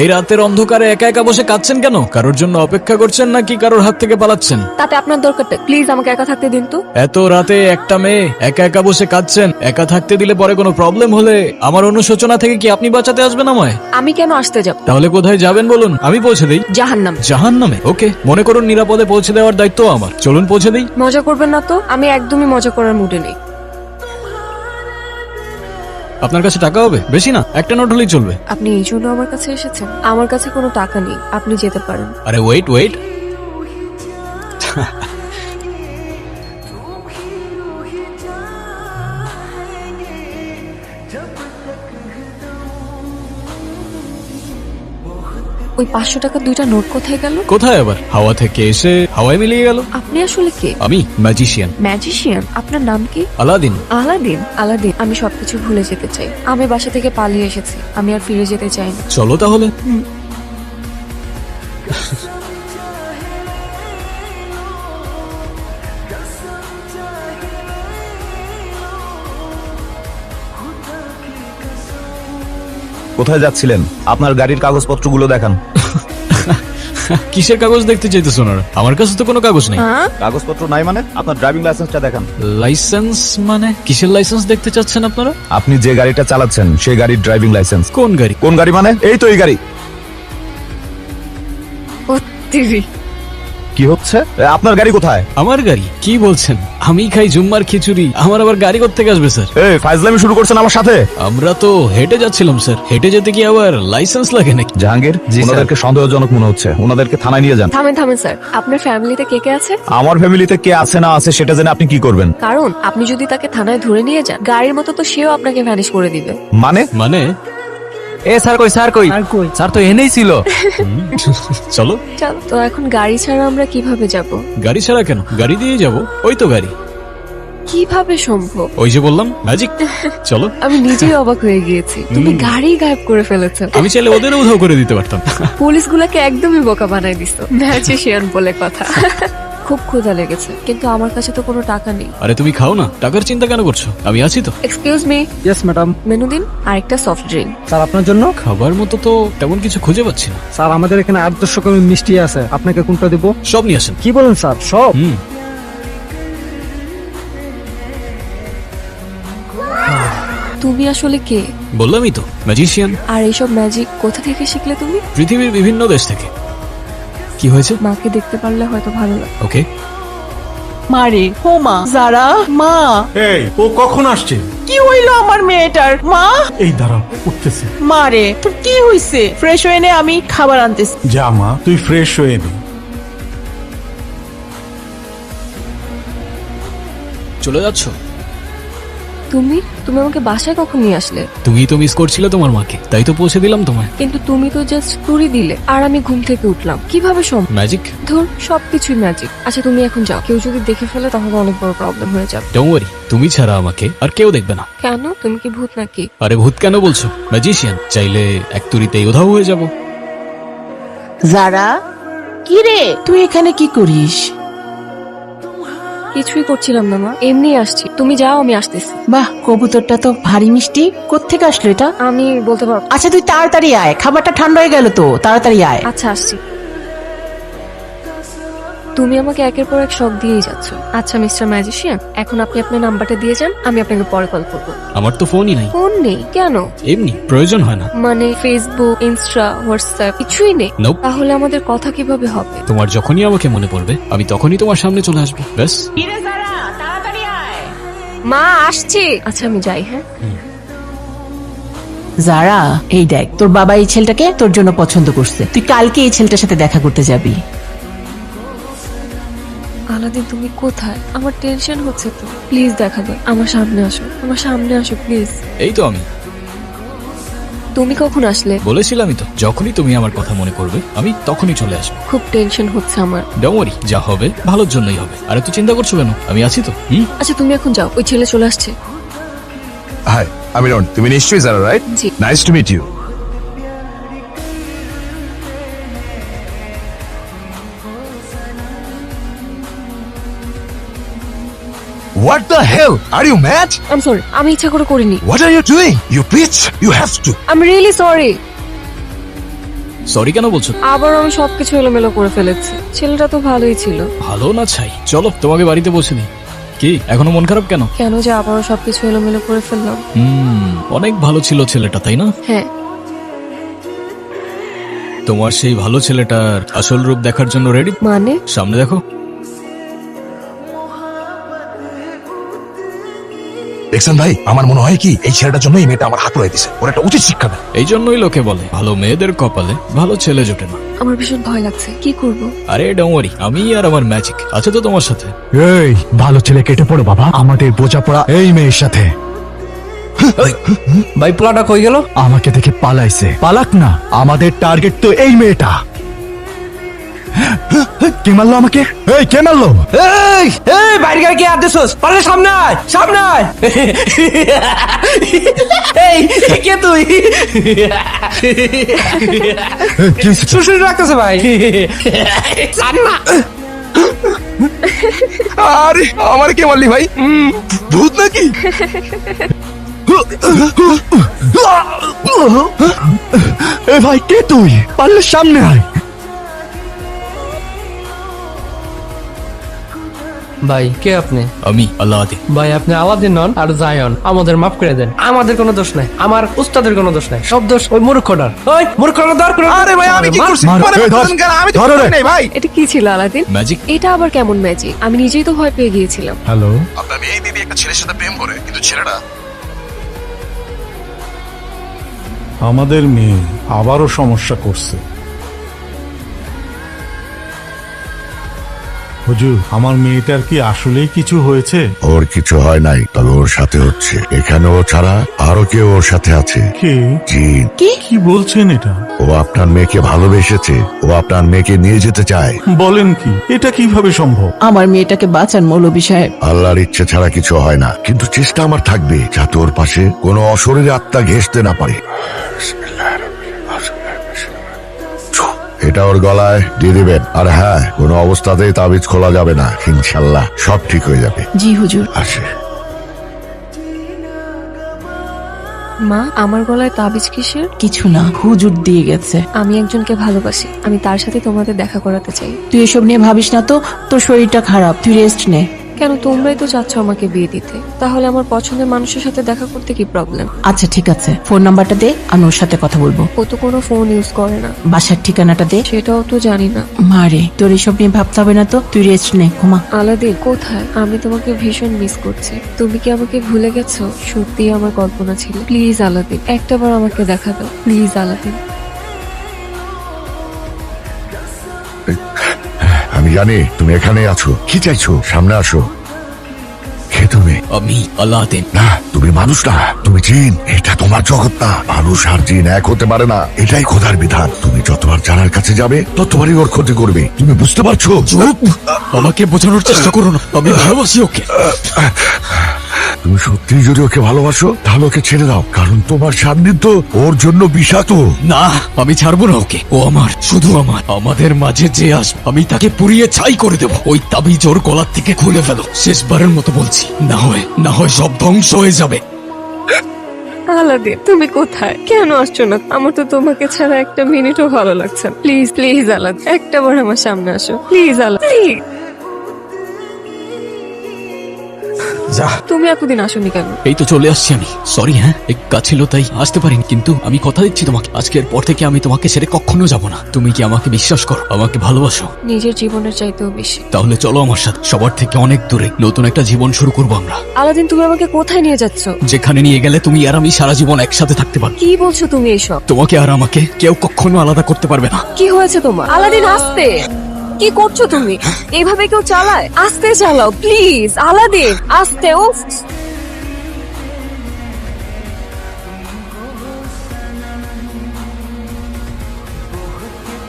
এই রাতের অন্ধকারে একা একা বসে কাঁদছেন কেন? কারোর জন্য অপেক্ষা করছেন নাকি কারোর হাত থেকে পালাচ্ছেন? তাতে আপনার দরকারটা, প্লিজ আমাকে একা থাকতে দিন তো। এত রাতে একটা মেয়ে একা একা বসে কাঁদছেন, একা থাকতে দিলে পরে কোনো প্রবলেম হলে আমার অনুশোচনা থেকে কি আপনি বাঁচাতে আসবেন আমায়? আমি কেন আসতে যাব? তাহলে কোথায় যাবেন বলুন, আমি পৌঁছে দিই। জাহান্নাম। জাহান্নামে? ওকে, মনে করুন নিরাপদে পৌঁছে দেওয়ার দায়িত্ব আমার। চলুন পৌঁছে দিই। মজা করবেন না তো, আমি একদমই মজা করার মুডে নেই। আপনার কাছে টাকা হবে? বেশি না, একটা নোট হলেই চলবে। আপনি এই জন্য আমার কাছে এসেছেন? আমার কাছে কোনো টাকা নেই, আপনি যেতে পারেন। আরে ওয়েট ওয়েট, ওই 500 টাকার 2টা নোট কোথায় গেল? কোথায় আবার? হাওয়া থেকে এসে হাওয়ায় মিলিয়ে গেল। আপনি আসলে কে? আমি ম্যাজিশিয়ান, ম্যাজিশিয়ান? আপনার নাম কি? আলাদিন। আলাদিন? আলাদিন, আমি সবকিছু ভুলে যেতে চাই। আমি বাসা থেকে পালিয়ে এসেছি, আমি আর ফিরে যেতে চাই না। চলো তাহলে। কোথায় যাচ্ছিলেন? আপনার গাড়ির কাগজপত্রগুলো দেখান। কিসের কাগজ দেখতে চাইতেছ ওনারা? আমার কাছে তো কোনো কাগজ নেই। হ্যাঁ? কাগজপত্র নাই মানে? আপনার ড্রাইভিং লাইসেন্সটা দেখান। লাইসেন্স মানে? কিসের লাইসেন্স দেখতে চাচ্ছেন আপনারা? আপনি যে গাড়িটা চালাচ্ছেন সেই গাড়ির ড্রাইভিং লাইসেন্স। কোন গাড়ি? কোন গাড়ি মানে? এই তো এই গাড়ি। ও তিরি। কি হচ্ছে? আপনার গাড়ি কোথায়? আমার গাড়ি? কি বলছেন? আমি খাই জুম্মার খিচুড়ি, আমার আবার গাড়ি কোত্থেকে আসবে স্যার? এই ফাইজলামি শুরু করছেন আমার সাথে? আমরা তো হেঁটে যাচ্ছিলাম স্যার। হেঁটে যেতে কি আবার লাইসেন্স লাগে নাকি? জাহাঙ্গীর, জি, স্যার। ওনাদেরকে সন্দেহজনক মনে হচ্ছে, ওনাদেরকে থানায় নিয়ে যান। থামেন থামেন স্যার, আপনার ফ্যামিলিতে কে কে আছে? আমার ফ্যামিলিতে কে আছে না আছে সেটা জেনে আপনি কি করবেন? কারণ আপনি যদি তাকে থানায় ধরে নিয়ে যান, গাড়ির মতো তো সেও আপনাকে ভ্যানিশ করে দিবে। মানে? মানে স্যার কই স্যার তো এনেই ছিল। চলো। চলো তো, এখন গাড়ি ছাড়া আমরা কিভাবে যাব? গাড়ি ছাড়া কেন? গাড়ি দিয়ে যাব। ওই তো গাড়ি। কিভাবে সম্ভব? ওই যে বললাম, ম্যাজিক। চলো। আমি নিজেই অবাক হয়ে গিয়েছি, তুমি গাড়ি গায়েব করে ফেলেছো। আমি চাইলে ওদেরও উধাও করে দিতে পারতাম। পুলিশগুলোকে একদমই বোকা বানাই দিছো। ম্যাজিশিয়ান বলে কথা। খুব ক্ষুধা লেগেছে, কিন্তু আমার কাছে তো কোনো টাকা নেই। আরে তুমি খাও না, টাকার চিন্তা কেন করছো? আমি আছি তো। Excuse me, yes madam. Menu দিন আর একটা সফট ড্রিঙ্ক। স্যার আপনার জন্য। খাবার মতো তো তেমন কিছু খুঁজে পাচ্ছি না। স্যার আমাদের এখানে 800 রকমের মিষ্টি আছে, আপনাকে কোনটা দিব? সব নিয়ে আসেন। কি বলেন স্যার? সব? হুম। তুমি আসলে কে? বললামই তো, ম্যাজিশিয়ান। আর এইসব ম্যাজিক কোথা থেকে শিখলে তুমি? পৃথিবীর বিভিন্ন দেশ থেকে। কি হয়েছে? মাকে দেখতে পারলে হয়তো ভালো লাগে। ওকে। মারে ও মা, যারা মা, এই ও কখন আসছে? কি হইলো আমার মেয়েটার? মা, এই দাঁড়াও, উঠতেছে। মারে তোর কি হইছে? ফ্রেশ হয়ে নে, আমি খাবার আনতেছি। যা মা, তুই ফ্রেশ হয়ে নে। চলে যাচ্ছ? তুমি তুমি আমাকে বাসায় কখন নিয়ে আসলে? তুমি তো মিস করছিলে তোমার মাকে, তাই তো পৌঁছে দিলাম তোমায়। কিন্তু তুমি তো জাস্ট তুড়ি দিলে, আর আমি ঘুম থেকে উঠলাম। কিভাবে সম্ভব? ম্যাজিক। ধর, সবকিছুই ম্যাজিক। আচ্ছা তুমি এখন যাও, কেউ যদি দেখে ফেলে তাহলে অনেক বড় প্রবলেম হয়ে যাবে। ডোন্ট ওয়ারি, তুমি ছাড়া আমাকে আর কেউ দেখবে না। কেন? তুমি কি ভূত নাকি? আরে ভূত কেন বলছো? ম্যাজিশিয়ান, চাইলে এক তুড়িতেই উধাও হয়ে যাব। যারা, কি রে তুই এখানে কি করিস? কিছুই করছিলাম না মা, এমনি আসছি। তুমি যাও, আমি আসতেছি। বাহ, কবুতরটা তো ভারী মিষ্টি। কোত্থেকে আসলো এটা? আমি বলতে পারবো। আচ্ছা তুই তাড়াতাড়ি আয়, খাবারটা ঠান্ডা হয়ে গেল তো, তাড়াতাড়ি আয়। আচ্ছা আসছি। তুমি আমাকে একের পর এক শখ দিয়েই যাচ্ছ। আচ্ছা মিস্টার ম্যাজিশিয়ান, এখন আপনি আপনার নাম্বারটা দিয়ে যান, আমি আপনাকে পরে কল করবো। আমার তো ফোনই নাই। ফোন নেই? কেন? এমনি প্রয়োজন হয় না। মানে ফেসবুক, ইনস্টা, হোয়াটসঅ্যাপ কিছুই নেই? Nope. তাহলে আমাদের কথা কিভাবে হবে? তোমার যখনই আমাকে মনে পড়বে, আমি তখনই তোমার সামনে চলে আসবো, ব্যাস। মা আসছি। আচ্ছা আমি যাই, হ্যাঁ? যারা, এই দেখ তোর বাবা এই ছেলেটাকে তোর জন্য পছন্দ করছে, তুই কালকে এই ছেলেটার সাথে দেখা করতে যাবি। আলাদিন তুমি কোথায়? আমার টেনশন হচ্ছে তো। প্লিজ দেখা দাও, আমার সামনে আসো, আমার সামনে আসো প্লিজ। এই তো আমি। তুমি কখন আসলে? বলেছিলামই তো, যখনই তুমি আমার কথা মনে করবে আমি তখনই চলে আসবো। খুব টেনশন হচ্ছে আমার। ডোন্ট ওয়ারি, যা হবে ভালোর জন্যই হবে। আর তুই চিন্তা করছো কেন? আমি আছি তো। আচ্ছা তুমি এখন যাও, ওই ছেলে চলে আসছে। হাই, আমি রন। তুমি নিশ্চয়ই যারা, রাইট? জি। Nice to meet you. What the hell? Are you mad? I am sorry, আমি ইচ্ছা করে করিনি। What are you doing? You bitch! You have to. I am really sorry. Sorry কেন বলছো? আবার আমি সবকিছু এলোমেলো করে ফেলেছি। ছেলেটা তো ভালোই ছিল। ভালো না ছাই, চলো তোমাকে বাড়িতে বসে দিই। কি এখনো মন খারাপ কেন? কেন যে আবারও সবকিছু এলোমেলো করে ফেললাম। অনেক ভালো ছিল ছেলেটা, তাই না? হ্যাঁ, তোমার সেই ভালো ছেলেটার আসল রূপ দেখার জন্য রেডি? মানে সামনে দেখো। দেখছেন ভাই, আমার মনে হয় কি এই ছেলেটার জন্য এই মেয়েটা আমার হাত রয়ে দিছে, ওর একটা উচিত শিক্ষা দেন। এই জন্যই লোকে বলে ভালো মেয়েদের কপালে ভালো ছেলে জোটে না। আমার ভীষণ ভয় লাগছে, কি করব? আরে ডোন্ট ওয়ারি, আমি আর আমার ম্যাজিক আছে তো তোমার সাথে। এই ভালো ছেলে কেটে পড়ো বাবা, আমাদের বোঝাপড়া এই মেয়ের সাথে। ভাই পোলাটা কই গেল? আমাকে দেখে পালাইছে, পালাক না, আমাদের টার্গেট তো এই মেয়েটা। কে মারলো আমাকে? এই কে মারলো? এই এই বাইরে গিয়ে কি আদেছস? পারলে সামনে আয়, সামনে আয়। এই কে তুই? কি হয়েছে? সুশুরি রাখতেছে ভাই। আরে আমার কে মারলি ভাই? ভূত নাকি? এ ভাই কে তুই? পারলে সামনে আয়। ভাই কে আপনি? আমি আল্লাদিন। ভাই আপনি আলাদিন নন আর জায়ন, আমাদের মাফ করে দেন। আমাদের কোনো দোষ নাই, আমার উস্তাদের কোনো দোষ নাই, সব দোষ ওই মূর্খটার। ওই মূর্খটা দর করে। আরে ভাই আমি কি করছি? মার, পরে এই ধর, বলতেন কেন? আমি তো ধরো রে। করতে নেই ভাই। এটা কি ছিল আলাদিন? ম্যাজিক। এটা আবার কেমন ম্যাজিক? আমি নিজেই তো ভয় পেয়ে গিয়েছিলাম। হ্যালো, আপনার মেয়ে দিদি একটা ছেলের সাথে প্রেম করে, কিন্তু ছেলেটা আমাদের মেয়ে আবারও সমস্যা করছে। হুজুর, আমার মেয়েটার কি আসলেই কিছু হয়েছে? ওর কিছু হয় নাই, তবে ওর সাথে হচ্ছে। এখানে ও ছাড়া আরো কেউ ওর সাথে আছে। কে? জিন। কি বলছেন এটা? ও আপনার মেয়েকে ভালোবেসেছে, ও আপনার মেয়েকে নিয়ে যেতে চায়। বলেন কি? এটা কিভাবে সম্ভব? আমার মেয়েটাকে বাঁচান মৌলভী সাহেব। আল্লাহর ইচ্ছে ছাড়া কিছু হয় না, কিন্তু চেষ্টা আমার থাকবে যাতে ওর পাশে কোনো অশরীরী আত্মা ঘেঁষতে না পারে। এটা ওর গলায় দিয়ে দিবেন। আর হ্যাঁ, কোনো অবস্থাতেই তাবিজ খোলা যাবে না। ইনশাল্লাহ সব ঠিক হয়ে যাবে। জি হুজুর। আসে। মা, আমার গলায় তাবিজ কিসের? কিছু না, হুজুর দিয়ে গেছে। আমি একজনকে ভালোবাসি, আমি তার সাথে তোমাদের দেখা করাতে চাই। তুই এসব নিয়ে ভাবিস না তো, তোর শরীরটা খারাপ, তুই রেস্ট নে। কেন, তোমরাই তো চাচ্ছ আমাকে বিয়ে দিতে, তাহলে আমার পছন্দের মানুষের সাথে দেখা করতে কি প্রবলেম? আচ্ছা ঠিক আছে, ফোন নাম্বারটা দে, আমি ওর সাথে কথা বলবো। ও তো কোনো ফোন ইউজ করে না। বাসার ঠিকানাটা দে। সেটাও তো জানি না। মারে, তোর এসব নিয়ে ভাবতে হবে না তো, তুই রেস্ট নে, ঘুমা। আলাদিন কোথায়? আমি তোমাকে ভীষণ মিস করছি। তুমি কি আমাকে ভুলে গেছো? সত্যি আমার কল্পনা ছিল। প্লিজ আলাদিন, একটাবার আমাকে দেখা দাও, প্লিজ আলাদিন। আমি জানি তুমি এখানে আছো। কি চাইছো? সামনে আসো। কে তুমি? আমি আল্লাদিন। না, তুমি মানুষ না, তুমি জিন। এটা তোমার জগৎ না। মানুষ আর জিন এক হতে পারে না, এটাই খোদার বিধান। তুমি যতবার জানার কাছে যাবে ততবারই ওর ক্ষতি করবে। তুমি বুঝতে পারছো? চুপ! আমাকে বোঝানোর চেষ্টা করো না, আমি ভালোবাসি ওকে। তুমি সত্যি যদি ওকে ভালোবাসো তাহলে ওকে ছেড়ে দাও, কারণ তোমার সান্নিধ্য ওর জন্য বিষাক্ত। না, আমি ছাড়বো না ওকে। ও আমার, শুধু আমার। আমাদের মাঝে যে আসবে আমি তাকে পুড়িয়ে ছাই করে দেবো। ওই তাবিজ ওর গলার থেকে খুলে ফেলো। শেষবারের মতো বলছি, না হয় সব ধ্বংস হয়ে যাবে। আলাদিন, তুমি কোথায়? কেন আসছো না? আমার তো তোমাকে ছাড়া একটা মিনিটও ভালো লাগছে না। প্লিজ প্লিজ আলাদিন, একটাবার আমার সামনে আসো, প্লিজ আলাদিন। যা। তুমি এতদিন আসোনি কেন? এই তো চলে আসছি আমি। সরি, হ্যাঁ এক কাজ ছিল তাই আসতে পারিনি, কিন্তু আমি কথা দিচ্ছি তোমাকে, আজকের পর থেকে আমি তোমাকে ছেড়ে কখনো যাব না। তুমি কি আমাকে বিশ্বাস করো? আমাকে ভালোবাসো? নিজের জীবনের চাইতেও বেশি। তাহলে চলো আমার সাথে, সবার থেকে অনেক দূরে নতুন একটা জীবন শুরু করবো আমরা। আলাদিন, তুমি আমাকে কোথায় নিয়ে যাচ্ছ? যেখানে নিয়ে গেলে তুমি আর আমি সারা জীবন একসাথে থাকতে পারবো। কি বলছো তুমি এইসব? তোমাকে আর আমাকে কেউ কখনো আলাদা করতে পারবে না। কি হয়েছে তোমার? আলাদিন আস্তে, কি করছো তুমি? এইভাবে কেউ চালায়? আস্তে চালাও প্লিজ আলাদিন, আস্তে। ও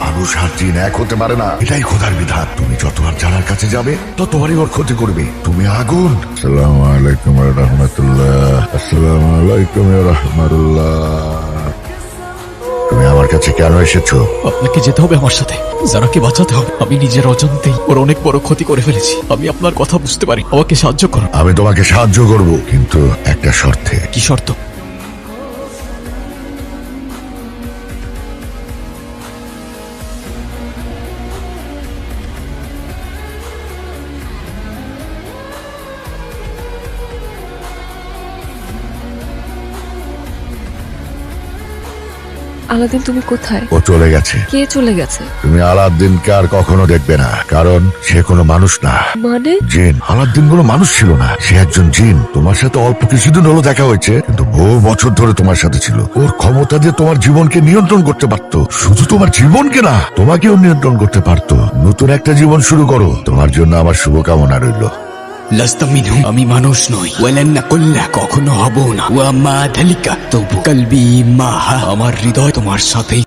মানুষ আর জিন এক হতে পারে না, এটাই খোদার বিধান। তুমি যতবার জানার কাছে যাবে ততবারই ওর ক্ষতি করবে। তুমি আগুন। আসসালামু আলাইকুম ওয়া রাহমাতুল্লাহ। আসসালামু আলাইকুম ওয়া রাহমাতুল্লাহ। তুমি আমার কাছে কেন এসেছো? আপনাকে যেতে হবে আমার সাথে, যারাকে বাঁচাতে হবে। আমি নিজের অজান্তেই ওর অনেক বড় ক্ষতি করে ফেলেছি। আমি আপনার কথা বুঝতে পারি, আমাকে সাহায্য করুন। আমি তোমাকে সাহায্য করব, কিন্তু একটা শর্তে। কি শর্ত? আলাদিন তুমি কোথায়? ও চলে গেছে। কে চলে গেছে? তুমি আলাদ্দিনকে আর কখনো দেখবে না, কারণ সে কোনো মানুষ না, মানে? জিন। আলাদ্দিন কোনো মানুষ ছিল না, সে একজন জিন। তোমার সাথে অল্প কিছুদিন হলো দেখা হয়েছে, কিন্তু বহু বছর ধরে তোমার সাথে ছিল। ওর ক্ষমতা দিয়ে তোমার জীবনকে নিয়ন্ত্রণ করতে পারতো। শুধু তোমার জীবনকে না, তোমাকেও নিয়ন্ত্রণ করতে পারতো। নতুন একটা জীবন শুরু করো, তোমার জন্য আমার শুভকামনা রইল। লাস্তা মিনহু, আমি মানুষ নই। ওয়ালান নাকুল্লা, কখনো হব না। ওয়া মা যালিকা, তবু কলবি মাহা, আমার হৃদয় তোমার সাথেই।